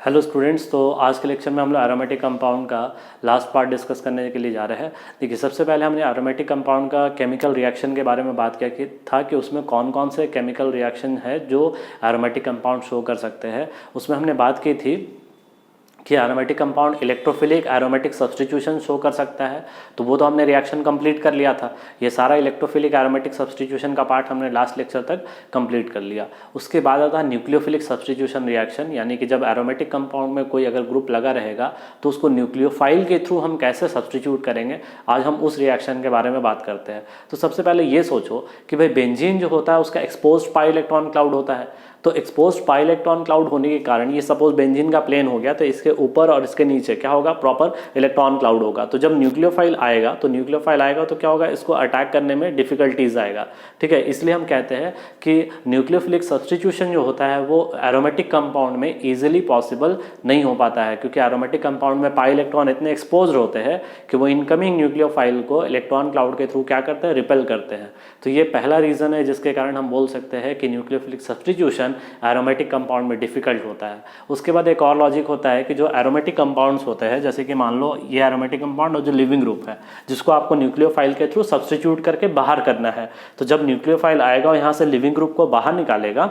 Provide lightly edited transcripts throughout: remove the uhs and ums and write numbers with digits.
Hello students, तो आज के लेक्चर में हम लोग एरोमेटिक कंपाउंड का लास्ट पार्ट डिस्कस करने के लिए जा रहे हैं। देखिए, सबसे पहले हमने एरोमेटिक कंपाउंड का केमिकल रिएक्शन के बारे में बात किया कि उसमें कौन कौन से केमिकल रिएक्शन है जो एरोमेटिक कंपाउंड शो कर सकते हैं। उसमें हमने बात की थी कि aromatic compound electrophilic aromatic substitution show कर सकता है, तो वो तो हमने रिएक्शन कंप्लीट कर लिया था। ये सारा इलेक्ट्रोफिलिक एरोमेटिक सब्स्टिट्यूशन का पार्ट हमने लास्ट लेक्चर तक कंप्लीट कर लिया। उसके बाद आता है न्यूक्लियोफिलिक सब्स्टिट्यूशन रिएक्शन, यानी कि जब एरोमेटिक कंपाउंड में कोई अगर ग्रुप लगा रहेगा तो उसको न्यूक्लियोफाइल के थ्रू हम कैसे सब्स्टिट्यूट करेंगे, आज हम उस रिएक्शन के बारे में बात करते हैं। तो सबसे पहले ये सोचो कि भाई बेंजीन जो होता है उसका एक्सपोज्ड पाई इलेक्ट्रॉन क्लाउड होता है। तो एक्सपोज्ड पाई इलेक्ट्रॉन क्लाउड होने के कारण ये सपोज बेंजीन का प्लेन हो गया, तो इसके ऊपर और इसके नीचे क्या होगा, प्रॉपर इलेक्ट्रॉन क्लाउड होगा। तो जब न्यूक्लियोफाइल आएगा तो क्या होगा, इसको अटैक करने में डिफिकल्टीज आएगा। ठीक है, इसलिए हम कहते हैं कि न्यूक्लियोफिलिक सब्स्टिट्यूशन जो होता है वो एरोमेटिक कंपाउंड में ईजिली पॉसिबल नहीं हो पाता है, क्योंकि एरोमेटिक कंपाउंड में पाई इलेक्ट्रॉन इतने एक्सपोज होते हैं कि वो इनकमिंग न्यूक्लियोफाइल को इलेक्ट्रॉन क्लाउड के थ्रू क्या करते हैं, रिपेल करते हैं। तो ये पहला रीजन है जिसके कारण हम बोल सकते हैं कि न्यूक्लियोफिलिक सब्स्टिट्यूशन एरोमेटिक कंपाउंड में डिफिकल्ट होता है। उसके बाद एक और लॉजिक होता है कि जो एरोमेटिक कंपाउंड्स होते हैं, जैसे कि मान लो ये एरोमेटिक कंपाउंड और जो लिविंग ग्रुप है जिसको आपको न्यूक्लियोफाइल के थ्रू सब्स्टिट्यूट करके बाहर करना है, तो जब न्यूक्लियोफाइल आएगा और यहाँ से लिविंग ग्रुप को बाहर निकालेगा,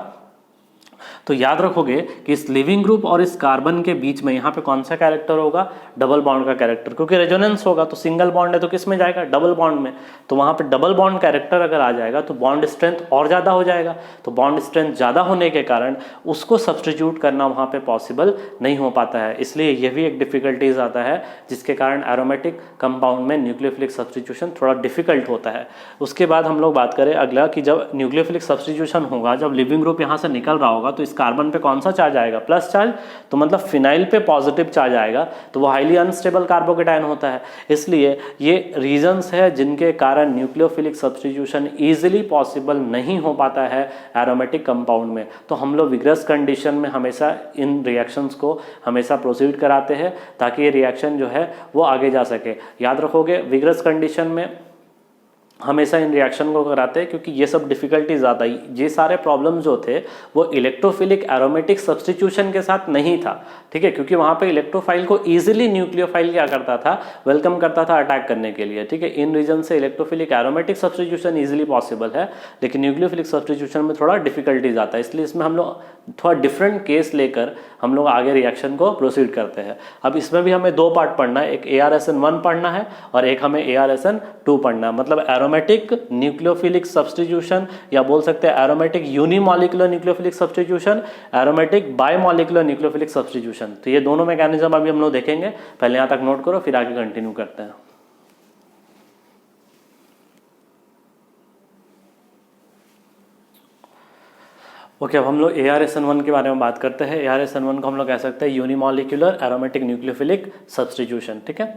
तो याद रखोगे कि इस लिविंग ग्रुप और इस कार्बन के बीच में यहाँ पे कौन सा कैरेक्टर होगा, डबल बॉन्ड का कैरेक्टर, क्योंकि रेजोनेंस होगा तो सिंगल बॉन्ड है तो किस में जाएगा, डबल बॉन्ड में। तो वहाँ पे डबल बॉन्ड कैरेक्टर अगर आ जाएगा तो बॉन्ड स्ट्रेंथ और ज़्यादा हो जाएगा। तो बॉन्ड स्ट्रेंथ ज़्यादा होने के कारण उसको सब्स्टिट्यूट करना वहाँ पे पॉसिबल नहीं हो पाता है। इसलिए यह भी एक डिफिकल्टीज आता है जिसके कारण एरोमेटिक कंपाउंड में न्यूक्लियोफिलिक सब्स्टिट्यूशन थोड़ा डिफिकल्ट होता है। उसके बाद हम लोग बात करें अगला कि जब न्यूक्लियोफिलिक सब्स्टिट्यूशन होगा, जब लिविंग ग्रुप यहाँ से निकल रहा होगा तो इस कार्बन पे कौन सा चार्ज आएगा, प्लस चार्ज। तो मतलब फिनाइल पे पॉजिटिव चार्ज आएगा, तो वो हाईली अनस्टेबल कार्बोकेटायन होता है। इसलिए ये रीजंस है जिनके कारण न्यूक्लियोफिलिक सब्स्टिट्यूशन इजीली पॉसिबल नहीं हो पाता है एरोमेटिक कंपाउंड में। तो हम लोग विग्रस कंडीशन में हमेशा इन रिएक्शंस को हमेशा प्रोसीड कराते हैं ताकि ये रिएक्शन जो है वो आगे जा सके। याद रखोगे, विग्रस कंडीशन में हमेशा इन रिएक्शन को कराते हैं क्योंकि ये सब डिफिकल्टीज आता है। ये सारे प्रॉब्लम जो थे वो इलेक्ट्रोफिलिक एरोमेटिक सब्स्टिट्यूशन के साथ नहीं था। ठीक है, क्योंकि वहाँ पे इलेक्ट्रोफाइल को इजीली न्यूक्लियोफाइल क्या करता था, वेलकम करता था अटैक करने के लिए। ठीक है, इन रीजन से electrophilic aromatic substitution easily possible है, लेकिन न्यूक्लियोफिलिक सब्स्टिट्यूशन में थोड़ा डिफिकल्टीज आता है। इसलिए इसमें हम लोग थोड़ा डिफरेंट केस लेकर हम लोग आगे रिएक्शन को प्रोसीड करते हैं। अब इसमें भी हमें दो पार्ट पढ़ना है, एक ArSN1 पढ़ना है और एक हमें ArSN2 पढ़ना है। मतलब एरोमेटिक न्यूक्लियोफिलिक सब्स्टिट्यूशन, या बोल सकते हैं aromatic unimolecular nucleophilic substitution, aromatic bimolecular nucleophilic substitution. तो ये दोनों मैकेनिज्म अभी हम लोग देखेंगे। पहले यहाँ तक नोट करो, फिर आगे कंटिन्यू करते हैं। ओके, अब हम लोग ArSN1 के बारे में बात करते हैं। ArSN1 को हम लोग कह सकते हैं यूनिमॉलिक्यूलर एरोमेटिक न्यूक्लियोफिलिक सब्स्टिट्यूशन। ठीक है,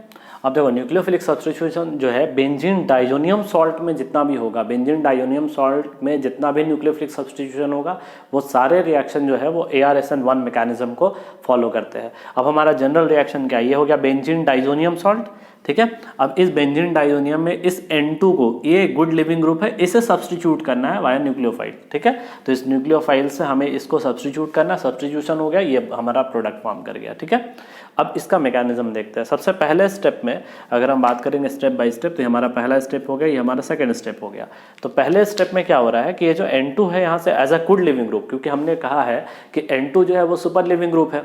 अब देखो न्यूक्लियोफिलिक सब्स्टिट्यूशन जो है बेंजीन डाइजोनियम सॉल्ट में जितना भी होगा, बेंजीन डाइजोनियम सॉल्ट में जितना भी न्यूक्लियोफिलिक सब्स्टिट्यूशन होगा वो सारे रिएक्शन जो है वो ArSN1 मैकेनिज्म को फॉलो करते हैं। अब हमारा जनरल रिएक्शन क्या है, ये हो गया बेंजीन डाइजोनियम सॉल्ट। ठीक है, अब इस बेंजीन डाइजोनियम में इस N2 को, ये गुड लिविंग ग्रुप है, इसे सब्स्टिट्यूट करना है वाया न्यूक्लियोफाइल। ठीक है, तो इस न्यूक्लियोफाइल से हमें इसको सब्स्टिट्यूट करना, सब्स्टिट्यूशन हो गया, ये हमारा प्रोडक्ट फॉर्म कर गया। ठीक है, अब इसका मैकेनिज्म देखते हैं। सबसे पहले स्टेप में अगर हम बात करेंगे स्टेप बाय स्टेप, तो ये हमारा पहला स्टेप हो गया, ये हमारा सेकंड स्टेप हो गया। तो पहले स्टेप में क्या हो रहा है कि ये जो N2 है यहाँ से as a good leaving group, क्योंकि हमने कहा है कि N2 जो है वो सुपर लिविंग ग्रुप है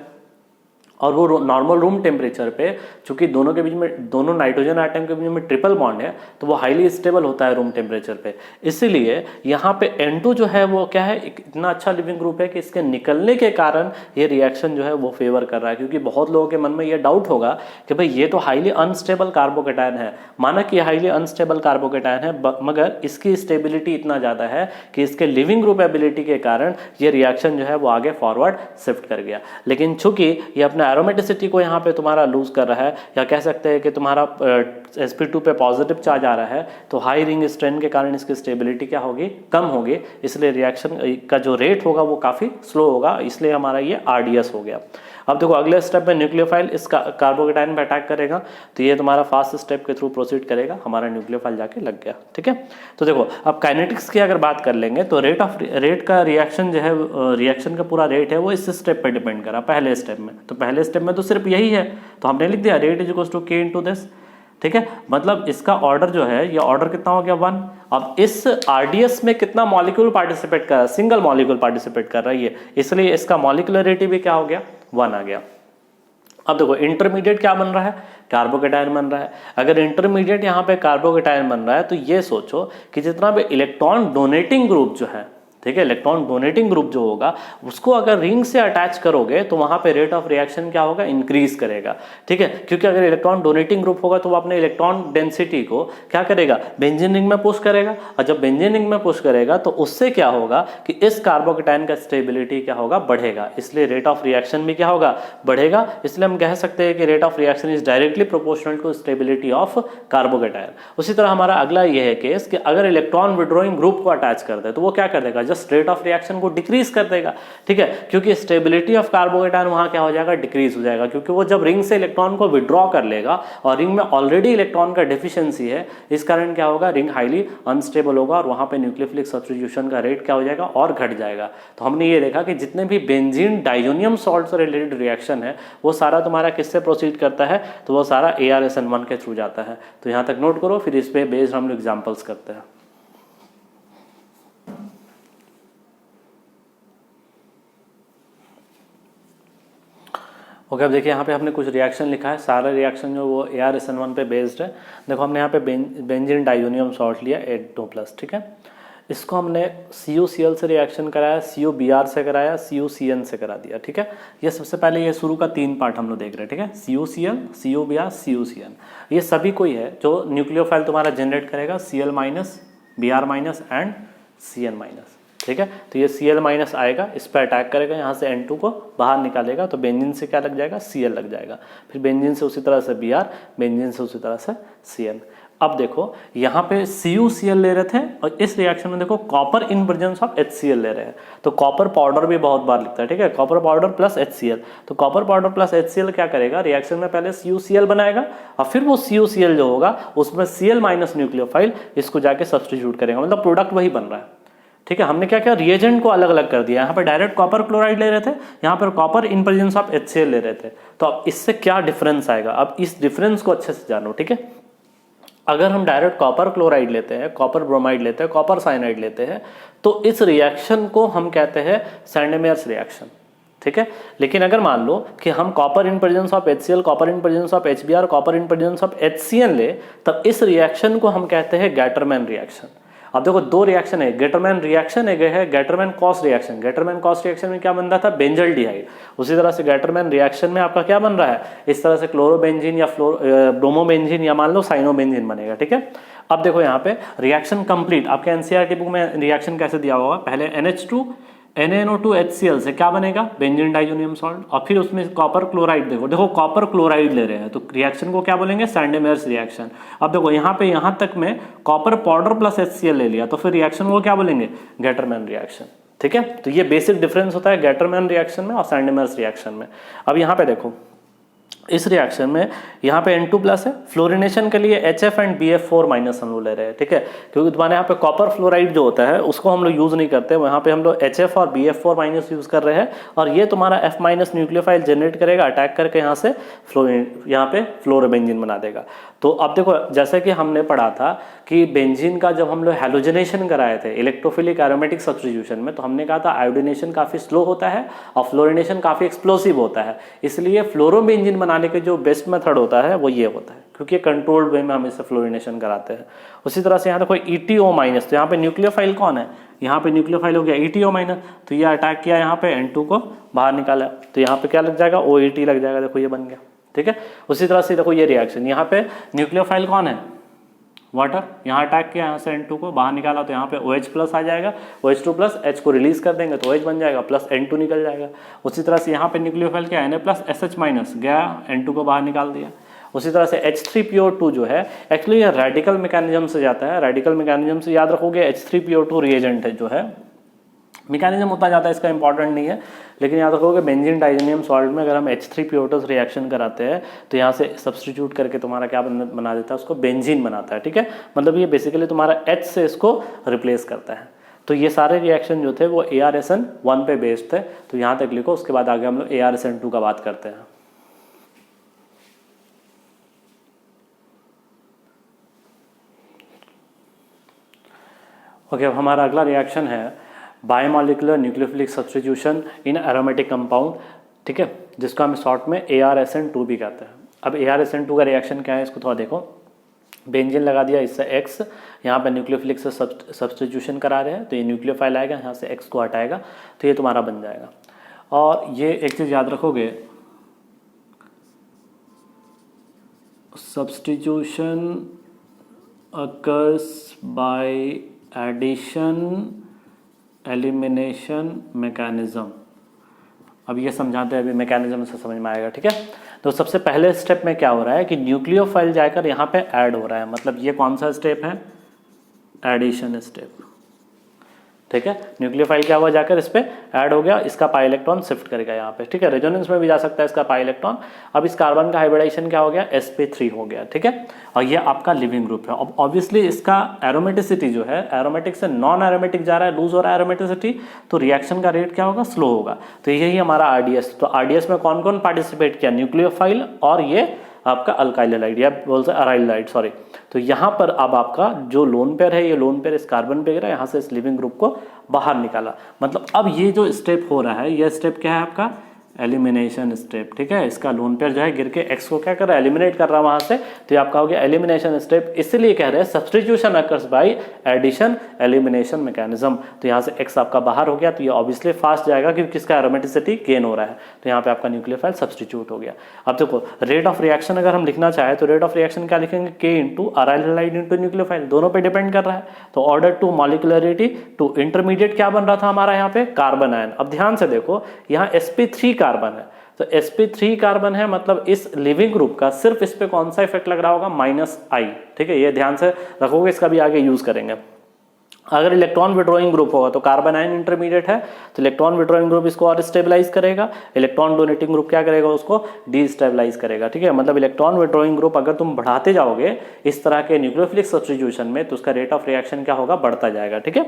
और वो नॉर्मल रूम टेम्परेचर पे, चूंकि दोनों के बीच में, दोनों नाइट्रोजन आइटम के बीच में ट्रिपल बॉन्ड है, तो वो हाईली स्टेबल होता है रूम टेम्परेचर पे। इसीलिए यहाँ पे N2 जो है वो क्या है, इतना अच्छा लिविंग ग्रुप है कि इसके निकलने के कारण ये रिएक्शन जो है वो फेवर कर रहा है। क्योंकि बहुत लोगों के मन में ये डाउट होगा कि भाई ये तो हाईली अनस्टेबल कार्बोकेटायन है, माना कि हाईली अनस्टेबल कार्बोकेटायन है, मगर इसकी स्टेबिलिटी इतना ज़्यादा है कि इसके लिविंग ग्रुप एबिलिटी के कारण ये रिएक्शन जो है वो आगे फॉरवर्ड शिफ्ट कर गया। लेकिन चूंकि ये अपना एरोमेटिसिटी को यहाँ पे तुम्हारा लूज कर रहा है, या कह सकते हैं कि तुम्हारा sp2 पे पॉजिटिव चार्ज आ रहा है, तो हाई रिंग स्ट्रेंथ के कारण इसकी स्टेबिलिटी क्या होगी, कम होगी। इसलिए रिएक्शन का जो रेट होगा वो काफ़ी स्लो होगा, इसलिए हमारा ये RDS हो गया। अब देखो अगले स्टेप में न्यूक्लियोफाइल इस कार्बोकेटाइन पे अटैक करेगा, तो ये तुम्हारा फास्ट स्टेप के थ्रू प्रोसीड करेगा, हमारा न्यूक्लियोफाइल जाके लग गया। ठीक है, तो देखो अब काइनेटिक्स की अगर बात कर लेंगे तो रेट का रिएक्शन जो है, रिएक्शन का पूरा रेट है वो इस स्टेप पे डिपेंड करा पहले स्टेप में। तो पहले स्टेप में तो सिर्फ यही है, तो हमने लिख दिया रेट इज इक्वल्स टू के इनटू दिस। ठीक है, मतलब इसका ऑर्डर जो है, ये ऑर्डर कितना हो गया 1। अब इस आरडीएस में कितना मॉलिक्यूल पार्टिसिपेट कर रहा है, सिंगल मॉलिक्यूल पार्टिसिपेट कर रहा है ये, इसलिए इसका मॉलिक्यूलरिटी भी क्या हो गया 1 आ गया। अब देखो इंटरमीडिएट क्या बन रहा है, कार्बोकेटाइन बन रहा है। अगर इंटरमीडिएट यहाँ पे कार्बोकेटाइन बन रहा है तो ये सोचो कि जितना भी इलेक्ट्रॉन डोनेटिंग ग्रुप जो है, ठीक है, इलेक्ट्रॉन डोनेटिंग ग्रुप जो होगा उसको अगर रिंग से अटैच करोगे तो वहां पे रेट ऑफ रिएक्शन क्या होगा, इंक्रीज करेगा। ठीक है, क्योंकि अगर इलेक्ट्रॉन डोनेटिंग ग्रुप होगा तो वो अपने इलेक्ट्रॉन डेंसिटी को क्या करेगा, बेंजीन रिंग में पुश करेगा, और जब बेंजीन रिंग में पुश करेगा तो उससे क्या होगा कि इस कार्बोकेटाइन का स्टेबिलिटी क्या होगा, बढ़ेगा, इसलिए रेट ऑफ रिएक्शन भी क्या होगा, बढ़ेगा। इसलिए हम कह सकते हैं कि rate of reaction is directly proportional to stability of carbocation. उसी तरह हमारा अगला यह है केस कि अगर इलेक्ट्रॉन विड्रॉइंग ग्रुप को अटैच कर दे तो वो क्या कर देगा, जस्ट रेट ऑफ रिएक्शन को डिक्रीज कर देगा। ठीक है, क्योंकि स्टेबिलिटी ऑफ कार्बोकेटाइन वहां क्या हो जाएगा, डिक्रीज हो जाएगा, क्योंकि वो जब रिंग से इलेक्ट्रॉन को विड्रॉ कर लेगा और रिंग में ऑलरेडी इलेक्ट्रॉन का डेफिशिएंसी है, इस कारण क्या होगा, रिंग हाईली अनस्टेबल होगा और वहां पे न्यूक्लियोफिलिक सब्स्टिट्यूशन का रेट क्या हो जाएगा, और घट जाएगा। तो हमने ये देखा कि जितने भी बेंजीन डाइजोनियम सॉल्ट से रिलेटेड रिएक्शन है वो सारा तुम्हारा किससे प्रोसीड करता है, तो वो सारा ArSN1 के थ्रू जाता है। तो यहां तक नोट करो, फिर इस पे बेस्ड हम लोग एग्जांपल्स करते हैं। ओके, अब देखिए यहाँ पे हमने कुछ रिएक्शन लिखा है, सारा रिएक्शन जो वो ArSN1 पे बेस्ड है। देखो हमने यहाँ पे बेंजीन डाइजोनियम सॉल्ट लिया 8+, ठीक है, इसको हमने CuCl से रिएक्शन कराया, CuBr से कराया, CuCN से करा दिया। ठीक है, ये सबसे पहले ये शुरू का 3 पार्ट हम लोग देख रहे हैं। ठीक है, CuCl, CuBr, CuCN, ये सभी कोई है जो न्यूक्लियोफाइल तुम्हारा जनरेट करेगा, Cl-, Br- एंड Cn-। ठीक है, तो ये Cl- आएगा, इस पर अटैक करेगा, यहाँ से N2 को बाहर निकालेगा, तो बेंजीन से क्या लग जाएगा, Cl लग जाएगा, फिर बेंजीन से उसी तरह से Br, बेंजीन से उसी तरह से Cn। अब देखो यहाँ पे CuCl ले रहे थे और इस रिएक्शन में देखो copper in presence of HCl ले रहे हैं, तो कॉपर पाउडर भी बहुत बार लिखता है। ठीक है, कॉपर पाउडर प्लस HCl, तो कॉपर पाउडर प्लस HCl क्या करेगा, रिएक्शन में पहले CuCl बनाएगा और फिर वो CuCl जो होगा उसमें Cl- न्यूक्लियोफाइल इसको जाके सब्स्टिट्यूट करेगा, मतलब प्रोडक्ट वही बन रहा है। ठीक है, हमने क्या किया, रिएजेंट को अलग अलग कर दिया, यहाँ पे डायरेक्ट कॉपर क्लोराइड ले रहे थे, यहाँ पर copper in presence of HCl ले रहे थे। तो अब इससे क्या डिफरेंस आएगा, अब इस डिफरेंस को अच्छे से जानो। ठीक है, अगर हम डायरेक्ट कॉपर क्लोराइड लेते हैं, कॉपर ब्रोमाइड लेते हैं, कॉपर साइनाइड लेते हैं, तो इस रिएक्शन को हम कहते हैं सैंडमेयर्स रिएक्शन। ठीक है, लेकिन अगर मान लो कि हम copper in presence of HCl, copper in presence of HBr, copper in presence of HCN ले, तब इस रिएक्शन को हम कहते हैं गैटरमैन रिएक्शन। अब देखो 2 रिएक्शन है, गैटरमैन रिएक्शन है Gattermann cos reaction. Gattermann cos reaction में क्या बन रहा था, बेंजल्डिहाइड, उसी तरह से गैटरमैन रिएक्शन में आपका क्या बन रहा है, इस तरह से क्लोरोबेंजीन या ब्रोमोबेंजीन या मान लो साइनोबेंजीन बनेगा। ठीक है, अब देखो यहाँ पे रिएक्शन कंप्लीट, आपके एनसीईआरटी बुक में रिएक्शन कैसे दिया होगा, पहले NH2 NaNO2 HCl से क्या बनेगा, बेंजीन डाइजोनियम सॉल्ट, और फिर उसमें कॉपर क्लोराइड, देखो कॉपर क्लोराइड ले रहे हैं, तो रिएक्शन को क्या बोलेंगे, सैंडमेयर्स रिएक्शन। अब देखो यहाँ पे यहाँ तक में कॉपर पाउडर प्लस HCl ले लिया, तो फिर रिएक्शन को क्या बोलेंगे, गैटरमैन रिएक्शन। ठीक है, तो ये बेसिक डिफरेंस होता है गैटरमैन रिएक्शन में और सैंडमेयर्स रिएक्शन में। अब यहाँ पे देखो इस रिएक्शन में यहाँ पे N2+ है, फ्लोरिनेशन के लिए HF एंड BF4- हम लोग ले रहे हैं। ठीक है, क्योंकि तुम्हारे यहाँ पे कॉपर फ्लोराइड जो होता है उसको हम लोग यूज नहीं करते, वहाँ पे हम लोग HF और BF4- यूज कर रहे हैं, और ये तुम्हारा F- न्यूक्लियोफाइल जनरेट करेगा, अटैक करके यहाँ से यहाँ पे फ्लोरोबेंजीन बना देगा। तो अब देखो जैसे कि हमने पढ़ा था कि बेंजीन का जब हम लोग हैलोजनेशन कराए थे इलेक्ट्रोफिलिक एरोमेटिक सब्स्टिट्यूशन में, तो हमने कहा था आयोडिनेशन काफी स्लो होता है और फ्लोरिनेशन काफी एक्सप्लोसिव होता है, इसलिए फ्लोरोबेंजीन बनाने के जो बेस्ट मेथड होता है वो ये होता है, क्योंकि कंट्रोल्ड वे में हम इससे फ्लोरिनेशन कराते हैं। उसी तरह से यहाँ देखो ETO-, तो यहाँ पे न्यूक्लियोफाइल कौन है, यहाँ पे न्यूक्लियोफाइल हो गया ETO-, तो ये अटैक किया यहाँ पे N2 को बाहर निकाला, तो यहाँ पे क्या लग जाएगा, OET लग जाएगा, देखो ये बन गया। ठीक है, उसी तरह से देखो ये रिएक्शन, यहाँ पे न्यूक्लियोफाइल कौन है, वाटर, यहाँ अटैक किया, यहाँ से N2 को बाहर निकाला, तो यहाँ पे OH+ आ जाएगा, OH2+, H को रिलीज कर देंगे तो OH बन जाएगा, प्लस N2 निकल जाएगा। उसी तरह से यहाँ पे न्यूक्लियोफाइल क्या Na+SH- गया, N2 को बाहर निकाल दिया। उसी तरह से H3PO2 जो है एक्चुअली ये रेडिकल मैकेनिज्म से जाता है, रेडिकल मैकेनिज्म से याद रखोगे, H3PO2 रिएजेंट है जो है मैकेनिज्म उतना ज़्यादा इसका इंपॉर्टेंट नहीं है, लेकिन याद रखो कि बेंजीन डाइजेनियम सॉल्ट में अगर हम H3PO2 रिएक्शन कराते हैं तो यहाँ से सब्सटीट्यूट करके तुम्हारा क्या बना देता है, उसको बेंजीन बनाता है। ठीक है, मतलब ये बेसिकली तुम्हारा H से इसको रिप्लेस करता है। तो ये सारे रिएक्शन जो थे वो ARSN1 पे बेस्ड थे। तो यहाँ तक लिखो, उसके बाद आगे हम लोग ARSN2 का बात करते हैं। ओके, अब हमारा अगला रिएक्शन है बायोमोलिकुलर न्यूक्लियोफिलिक सब्स्टिट्यूशन इन एरोमेटिक कंपाउंड। ठीक है, जिसको हम शॉर्ट में ARSN2 भी कहते हैं। अब ARSN2 का रिएक्शन क्या है, इसको थोड़ा देखो। बेंजीन लगा दिया, इससे X यहाँ पे न्यूक्लियोफिलिक से सब्स्टिट्यूशन करा रहे हैं, तो ये न्यूक्लियोफाइल आएगा, यहाँ से X को हटाएगा तो ये तुम्हारा बन जाएगा। और ये एक चीज़ याद रखोगे, substitution occurs by addition elimination mechanism. अब ये समझाते हैं, अभी मैकेनिज्म से समझ में आएगा। ठीक है, तो सबसे पहले स्टेप में क्या हो रहा है कि न्यूक्लियोफाइल जाकर यहाँ पे ऐड हो रहा है, मतलब ये कौन सा स्टेप है, एडिशन स्टेप। ठीक है, न्यूक्लियोफाइल क्या हुआ, जाकर इस पे ऐड हो गया, इसका पाई इलेक्ट्रॉन शिफ्ट करेगा यहाँ पे। ठीक है, रेजोनेंस में भी जा सकता है इसका पाई इलेक्ट्रॉन। अब इस कार्बन का हाइब्रिडाइजेशन क्या हो गया, sp3 हो गया। ठीक है, और ये आपका लिविंग ग्रुप है। अब ऑब्वियसली इसका एरोमेटिसिटी जो है, एरोमेटिक से नॉन एरोमेटिक जा रहा है, लूज हो रहा है एरोमेटिसिटी, तो रिएक्शन का रेट क्या होगा, स्लो होगा। तो यही हमारा RDS। तो RDS में कौन कौन पार्टिसिपेट किया, न्यूक्लियोफाइल और ये आपका अल्काइल हैलाइड या बोलते हैं अराइल हैलाइड, सॉरी। तो यहाँ पर अब आपका जो लोन पेयर है, ये लोन पेयर इस कार्बन पे गिरा, यहाँ से इस लिविंग ग्रुप को बाहर निकाला। मतलब अब ये जो स्टेप हो रहा है, ये स्टेप क्या है आपका, एलिमिनेशन स्टेप। ठीक है, इसका लोन पेयर जो है गिर के X को क्या कर रहा है, एलिमिनेट कर रहा है वहां से, तो ये आपका हो गया एलिमिनेशन स्टेप। इसलिए कह रहे हैं substitution occurs by addition elimination mechanism. तो यहाँ से X आपका बाहर हो गया, तो ये ऑब्वियसली फास्ट जाएगा क्योंकि इसका एरोमेटिसिटी गेन हो रहा है। तो यहाँ पे आपका न्यूक्लियोफाइल सब्स्टिट्यूट हो गया। अब देखो रेट ऑफ रिएक्शन अगर हम लिखना चाहे तो रेट ऑफ रिएक्शन क्या लिखेंगे, K into aryl halide into nucleophile, दोनों पे डिपेंड कर रहा है। तो ऑर्डर टू मॉलिक्युलरिटी टू इंटरमीडिएट क्या बन रहा था हमारा यहाँ पे, कार्बन आयन। अब ध्यान से देखो, यहाँ sp3 कार्बन है, तो sp3 कार्बन है, मतलब इस लिविंग ग्रुप का सिर्फ इस पे कौन सा इफेक्ट लग रहा होगा, -I। ठीक है, ये ध्यान से रखोगे, इसका भी आगे यूज करेंगे। अगर इलेक्ट्रॉन विड्रॉइंग ग्रुप होगा तो कार्बन आयन इंटरमीडिएट है, तो इलेक्ट्रॉन विड्रॉइंग ग्रुप इसको और स्टेबलाइज करेगा, इलेक्ट्रॉन डोनेटिंग ग्रुप क्या करेगा, उसको डीस्टेबलाइज करेगा। ठीक है, मतलब इलेक्ट्रॉन विड्रॉइंग ग्रुप अगर तुम बढ़ाते जाओगे इस तरह के न्यूक्लियोफिलिक सब्स्टिट्यूशन में, तो उसका रेट ऑफ रिएक्शन क्या होगा, बढ़ता जाएगा। ठीक है,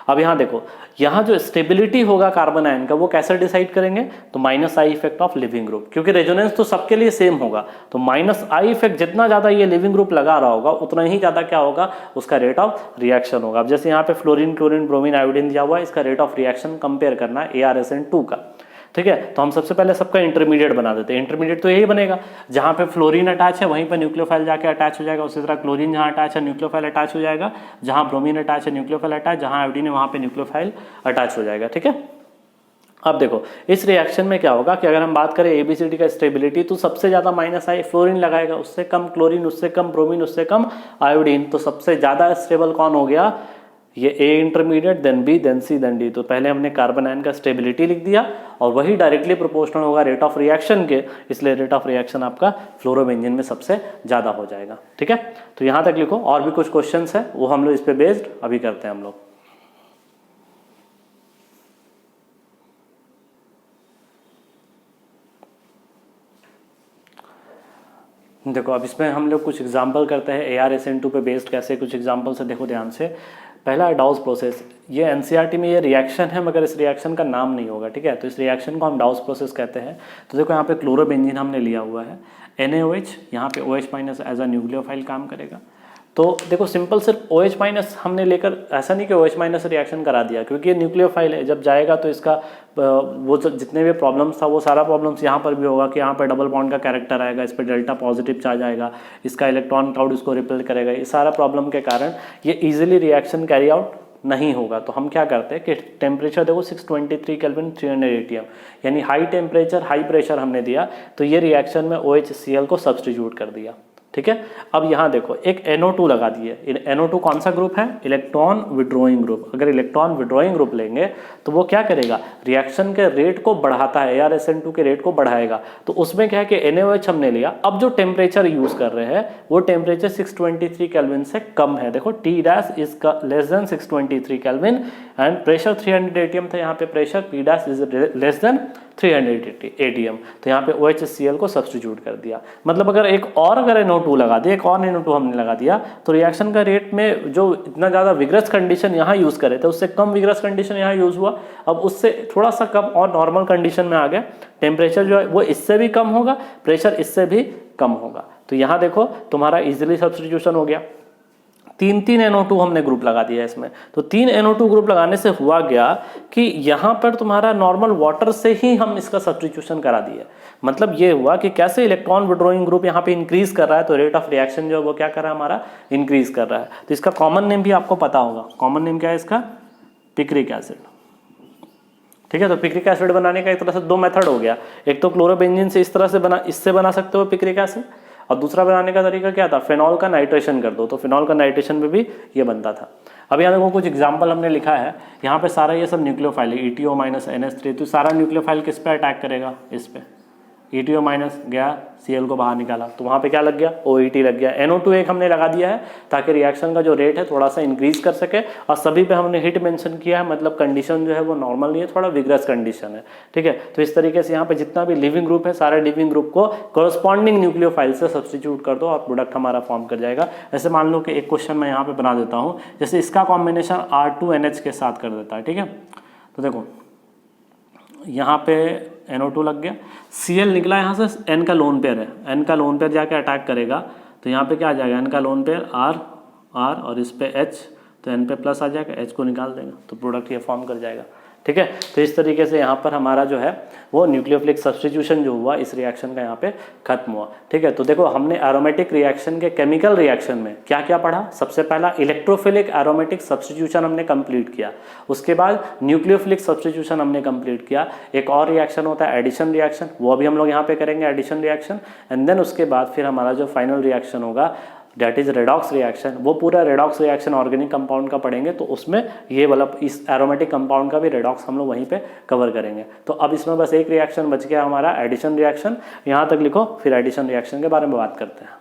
अब यहाँ देखो, यहाँ जो स्टेबिलिटी होगा कार्बन आयन का वो कैसे डिसाइड करेंगे, तो -I effect of living group, क्योंकि रेजोनेंस तो सबके लिए सेम होगा। तो -I इफेक्ट जितना ज्यादा ये लिविंग ग्रुप लगा रहा होगा उतना ही ज्यादा क्या होगा, उसका रेट ऑफ रिएक्शन होगा। अब जैसे यहाँ पे फ्लोरीन, क्लोरीन, ब्रोमीन, आयोडीन दिया हुआ है, इसका रेट ऑफ रिएक्शन कंपेयर करना है ARSN2 का। ठीक है, तो हम सबसे पहले सबका इंटरमीडिएट बना देते हैं। इंटरमीडिएट तो यही बनेगा, जहां पे फ्लोरीन अटैच है वहीं पे न्यूक्लियोफाइल जाके अटैच हो जाएगा। उसी तरह क्लोरीन जहां अटैच है न्यूक्लियोफाइल अटैच हो जाएगा, जहां ब्रोमीन अटैच है न्यूक्लियोफाइल अटैच, जहां आयोडीन है वहां पे न्यूक्लियोफाइल अटैच हो जाएगा। ठीक है, अब देखो इस रिएक्शन में क्या होगा कि अगर हम बात करें ABCD का स्टेबिलिटी, तो सबसे ज्यादा -I फ्लोरीन लगाएगा, उससे कम क्लोरीन, उससे कम ब्रोमीन, उससे कम आयोडीन। तो सबसे ज्यादा स्टेबल कौन हो गया, ये A intermediate, then B, then C, then D। तो पहले हमने कार्बन आयन का स्टेबिलिटी लिख दिया और वही डायरेक्टली प्रोपोर्शनल होगा रेट ऑफ रिएक्शन के, इसलिए रेट ऑफ रिएक्शन आपका फ्लोरोबेंजीन में सबसे ज्यादा हो जाएगा। ठीक है, तो यहां तक लिखो। और भी कुछ क्वेश्चंस है वो हम लोग इस पे बेस्ड अभी करते हैं हम लोग। देखो अब इसमें हम लोग कुछ एग्जांपल करते हैं ARSN2 पे बेस्ड, कैसे कुछ एग्जांपल से देखो ध्यान से। पहला है डाउस प्रोसेस। ये NCERT में ये रिएक्शन है, मगर इस रिएक्शन का नाम नहीं होगा। ठीक है, तो इस रिएक्शन को हम डाउस प्रोसेस कहते हैं। तो देखो यहाँ पे क्लोरोबेंजीन हमने लिया हुआ है, NaOH, यहाँ पे OH- एज अ न्यूक्लियोफाइल काम करेगा। तो देखो सिंपल सिर्फ OH- हमने लेकर, ऐसा नहीं कि OH- रिएक्शन करा दिया, क्योंकि ये न्यूक्लियोफाइल है, जब जाएगा तो इसका वो जितने भी प्रॉब्लम्स था वो सारा प्रॉब्लम्स यहाँ पर भी होगा कि यहाँ पर डबल बॉन्ड का कैरेक्टर आएगा, इस पर डेल्टा पॉजिटिव चार्ज आएगा, इसका इलेक्ट्रॉन क्लाउड इसको रिपेल करेगा। ये सारा प्रॉब्लम के कारण ये इजीली रिएक्शन कैरी आउट नहीं होगा। तो हम क्या करते हैं कि टेम्परेचर देखो 623 केल्विन 300 ATM, यानी हाई टेम्परेचर हाई प्रेशर हमने दिया, तो ये रिएक्शन में OHCl को सब्स्टिट्यूट कर दिया। ठीक है। अब यहाँ देखो एक NO2 लगा दिए। NO2 कौन सा ग्रुप है? Electron withdrawing group. अगर इलेक्ट्रॉन विड्रॉइंग ग्रुप लेंगे तो वो क्या करेगा? रिएक्शन के रेट को बढ़ाता है, ArSN2 के रेट को बढ़ाएगा। तो उसमें क्या है कि NaOH हमने लिया। अब जो टेम्परेचर यूज कर रहे हैं वो टेम्परेचर 623 केल्विन से कम है। देखो T dash is less than 623 kelvin and pressure 300 ATM था यहाँ पे, pressure P dash is less than 380 ATM। तो यहाँ पे OHCl को सब्सटीट्यूट कर दिया। मतलब अगर NO2 लगा दिया, एक और NO2 हमने लगा दिया, तो रिएक्शन का रेट में जो इतना ज़्यादा विग्रस कंडीशन यहाँ यूज़ करे थे उससे कम विग्रस कंडीशन यहाँ यूज़ हुआ। अब उससे थोड़ा सा कम और नॉर्मल कंडीशन में आ गया। टेम्परेचर जो है वो इससे भी कम होगा, प्रेशर इससे भी कम होगा। तो यहाँ देखो तुम्हारा इजिली सब्सटीट्यूशन हो गया। 3 NO2 हमने ग्रुप लगा दिया इसमें। तो 3 NO2 ग्रुप लगाने से हुआ गया कि यहाँ पर तुम्हारा नॉर्मल वाटर से ही हम इसका सब्स्टिट्यूशन करा दिए। मतलब ये हुआ कि कैसे इलेक्ट्रॉन विड्रॉइंग ग्रुप यहाँ पे इंक्रीज कर रहा है तो रेट ऑफ रिएक्शन जो है वो क्या कर रहा है? हमारा इंक्रीज कर रहा है। तो इसका कॉमन नेम भी आपको पता होगा। कॉमन नेम क्या है इसका? Picric acid. ठीक है। तो पिक्रिक एसिड बनाने का एक तरह से 2 मेथड हो गया। एक तो क्लोरोबेंजीन से इस तरह से इससे बना सकते हो पिक्रिक एसिड, और दूसरा बनाने का तरीका क्या था? फेनॉल का नाइट्रेशन कर दो। तो फेनॉल का नाइट्रेशन में भी ये बनता था। अब यहाँ देखो कुछ एग्जांपल हमने लिखा है। यहाँ पे सारा ये सब न्यूक्लियोफाइल है, ETO माइनस NH3। तो सारा न्यूक्लियोफाइल किस पे अटैक करेगा? इस पे। ETO माइनस गया, Cl को बाहर निकाला, तो वहाँ पे क्या लग गया? OET लग गया। NO2 एक हमने लगा दिया है ताकि रिएक्शन का जो रेट है थोड़ा सा इंक्रीज कर सके। और सभी पे हमने हिट मेंशन किया है, मतलब कंडीशन जो है वो नॉर्मल नहीं है, थोड़ा विग्रस कंडीशन है। ठीक है। तो इस तरीके से यहाँ पे जितना भी लिविंग ग्रुप है सारे लिविंग ग्रुप को कोरस्पॉन्डिंग न्यूक्लियोफाइल से सब्स्टिट्यूट कर दो और प्रोडक्ट हमारा फॉर्म कर जाएगा। ऐसे मान लो कि एक क्वेश्चन मैं यहाँ पे बना देता हूँ, जैसे इसका कॉम्बिनेशन R2NH के साथ कर देता है। ठीक है। तो देखो यहाँ पे NO2 लग गया, Cl निकला यहाँ से, N का लोन पेयर है, N का लोन पेयर जाके अटैक करेगा। तो यहाँ पे क्या आ जाएगा? N का लोन पेयर R और इस पे H, तो N पे प्लस आ जाएगा, H को निकाल देगा तो प्रोडक्ट ये फॉर्म कर जाएगा। ठीक है। तो इस तरीके से यहाँ पर हमारा जो है वो न्यूक्लियोफिलिक सब्स्टिट्यूशन जो हुआ इस रिएक्शन का यहाँ पे खत्म हुआ। ठीक है। तो देखो हमने एरोमेटिक रिएक्शन के केमिकल रिएक्शन में क्या क्या पढ़ा? सबसे पहला इलेक्ट्रोफिलिक एरोमेटिक सब्स्टिट्यूशन हमने कंप्लीट किया। उसके बाद न्यूक्लियोफिलिक सब्स्टिट्यूशन हमने कंप्लीट किया। एक और रिएक्शन होता है एडिशन रिएक्शन, वो भी हम लोग यहाँ पे करेंगे, एडिशन रिएक्शन। एंड देन उसके बाद फिर हमारा जो फाइनल रिएक्शन होगा डेट इज रेडॉक्स रिएक्शन। वो पूरा रेडॉक्स रिएक्शन ऑर्गेनिक कंपाउंड का पढ़ेंगे, तो उसमें ये वाला इस एरोमेटिक कंपाउंड का भी रेडॉक्स हम लोग वहीं पे कवर करेंगे। तो अब इसमें बस एक रिएक्शन बच गया हमारा, एडिशन रिएक्शन। यहाँ तक लिखो, फिर एडिशन रिएक्शन के बारे में बात करते हैं।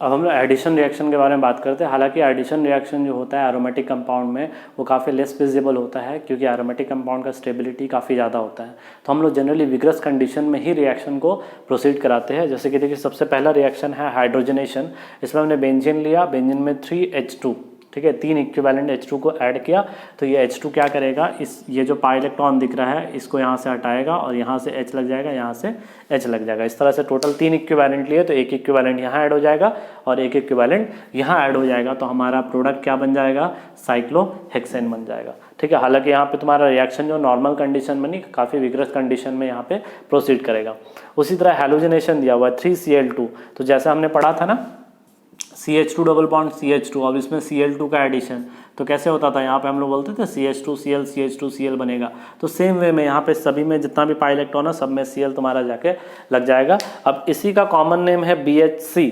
अब हम लोग एडिशन रिएक्शन के बारे में बात करते हैं। हालांकि एडिशन रिएक्शन जो होता है एरोमेटिक कंपाउंड में वो काफ़ी लेस फिजिबल होता है, क्योंकि एरोमेटिक कंपाउंड का स्टेबिलिटी काफ़ी ज़्यादा होता है। तो हम लोग जनरली विग्रस कंडीशन में ही रिएक्शन को प्रोसीड कराते हैं। जैसे कि देखिए सबसे पहला रिएक्शन है हाइड्रोजनेशन। इसमें हमने बेंजीन लिया, बेंजीन में 3H2, ठीक है, 3 इक्विवेलेंट H2 को ऐड किया। तो ये H2 क्या करेगा? ये जो पाई इलेक्ट्रॉन दिख रहा है इसको यहाँ से हटाएगा और यहाँ से H लग जाएगा, यहाँ से H लग जाएगा। इस तरह से टोटल 3 इक्विवेलेंट लिए, तो एक इक्विवेलेंट यहाँ ऐड हो जाएगा और एक इक्विवेलेंट यहाँ ऐड हो जाएगा। तो हमारा प्रोडक्ट क्या बन जाएगा? साइक्लोहेक्सेन बन जाएगा। ठीक है। हालांकि यहाँ पे तुम्हारा रिएक्शन जो नॉर्मल कंडीशन में नहीं, काफ़ी विग्रस कंडीशन में यहाँ पे प्रोसीड करेगा। उसी तरह हैलोजनेशन दिया हुआ है 3Cl2। तो जैसा हमने पढ़ा था ना CH2 डबल बॉन्ड CH2, अब इसमें Cl2 का एडिशन, तो कैसे होता था? यहाँ पे हम लोग बोलते थे CH2Cl CH2Cl बनेगा। तो सेम वे में यहाँ पे सभी में जितना भी पाई इलेक्ट्रॉन है सब में Cl तुम्हारा जाके लग जाएगा। अब इसी का कॉमन नेम है BHC,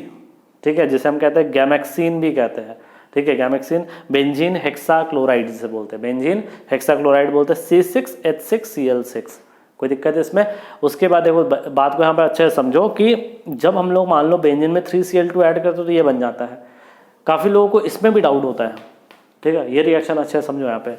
ठीक है, जिसे हम कहते हैं गैमेक्सिन भी कहते हैं। ठीक है, गैमेक्सिन बेंजीन हेक्साक्लोराइड जिसे बोलते हैं, बेंजीन हेक्साक्लोराइड बोलते हैं, C6H6Cl6। कोई दिक्कत है इसमें? उसके बाद देखो बात को यहाँ पर अच्छे से समझो कि जब हम लोग मान लो बेंजीन में 3Cl2 ऐड करते तो ये बन जाता है। काफ़ी लोगों को इसमें भी डाउट होता है। ठीक है, ये रिएक्शन अच्छे से समझो। यहाँ पे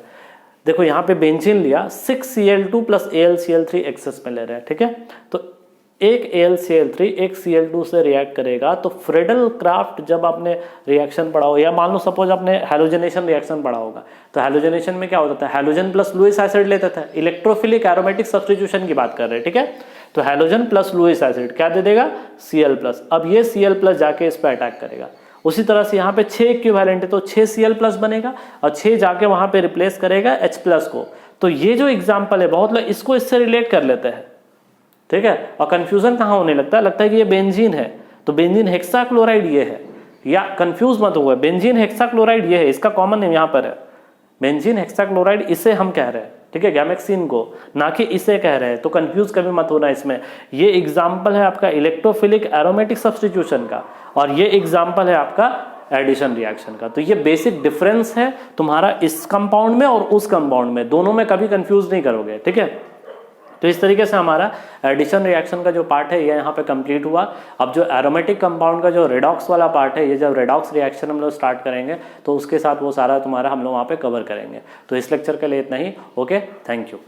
देखो, यहाँ पे बेंजीन लिया, 6Cl2 प्लस AlCl3 एक्सेस में ले रहे हैं। ठीक है, तो एक AlCl3 एक Cl2 से रिएक्ट करेगा। तो फ्रेडल क्राफ्ट जब आपने रिएक्शन पढ़ा हो, या मान लो सपोज आपने हैलोजनेशन रिएक्शन पढ़ा होगा, तो हैलोजनेशन में क्या होता था? हैलोजन प्लस लुईस एसिड लेता था। इलेक्ट्रोफिलिक एरोमेटिक सब्स्टिट्यूशन की बात कर रहे हैं। ठीक है, तो हैलोजन प्लस लुईस एसिड क्या दे देगा? Cl+। अब ये Cl+ जाके इस पर अटैक करेगा। उसी तरह से यहाँ पे 6 इक्विवेलेंट है तो 6 Cl+ बनेगा और 6 जाके वहां पे रिप्लेस करेगा H+ को। तो ये जो एग्जाम्पल है बहुत लोग इसको इससे रिलेट कर लेते हैं। ठीक है, और कंफ्यूजन कहाँ होने लगता है कि ये बेंजीन है तो बेंजीन हेक्साक्लोराइड ये है, या कंफ्यूज मत हुआ, बेंजीन हेक्साक्लोराइड ये है, इसका कॉमन नेम यहाँ पर है बेंजीन हेक्साक्लोराइड, इसे हम कह रहे हैं। ठीक है, गैमेक्सिन को, ना कि इसे कह रहे हैं, तो कंफ्यूज कभी मत होना इसमें। ये एग्जाम्पल है आपका इलेक्ट्रोफिलिक एरोमेटिक सब्स्टिट्यूशन का, और ये एग्जाम्पल है आपका एडिशन रिएक्शन का। तो ये बेसिक डिफरेंस है तुम्हारा इस कंपाउंड में और उस कंपाउंड में, दोनों में कभी कंफ्यूज नहीं करोगे, ठीक है। तो इस तरीके से हमारा एडिशन रिएक्शन का जो पार्ट है ये यहाँ पे कंप्लीट हुआ। अब जो एरोमेटिक कंपाउंड का जो रेडॉक्स वाला पार्ट है, ये जब रेडॉक्स रिएक्शन हम लोग स्टार्ट करेंगे तो उसके साथ वो सारा तुम्हारा हम लोग वहाँ पे कवर करेंगे। तो इस लेक्चर के लिए इतना ही। Okay, thank you.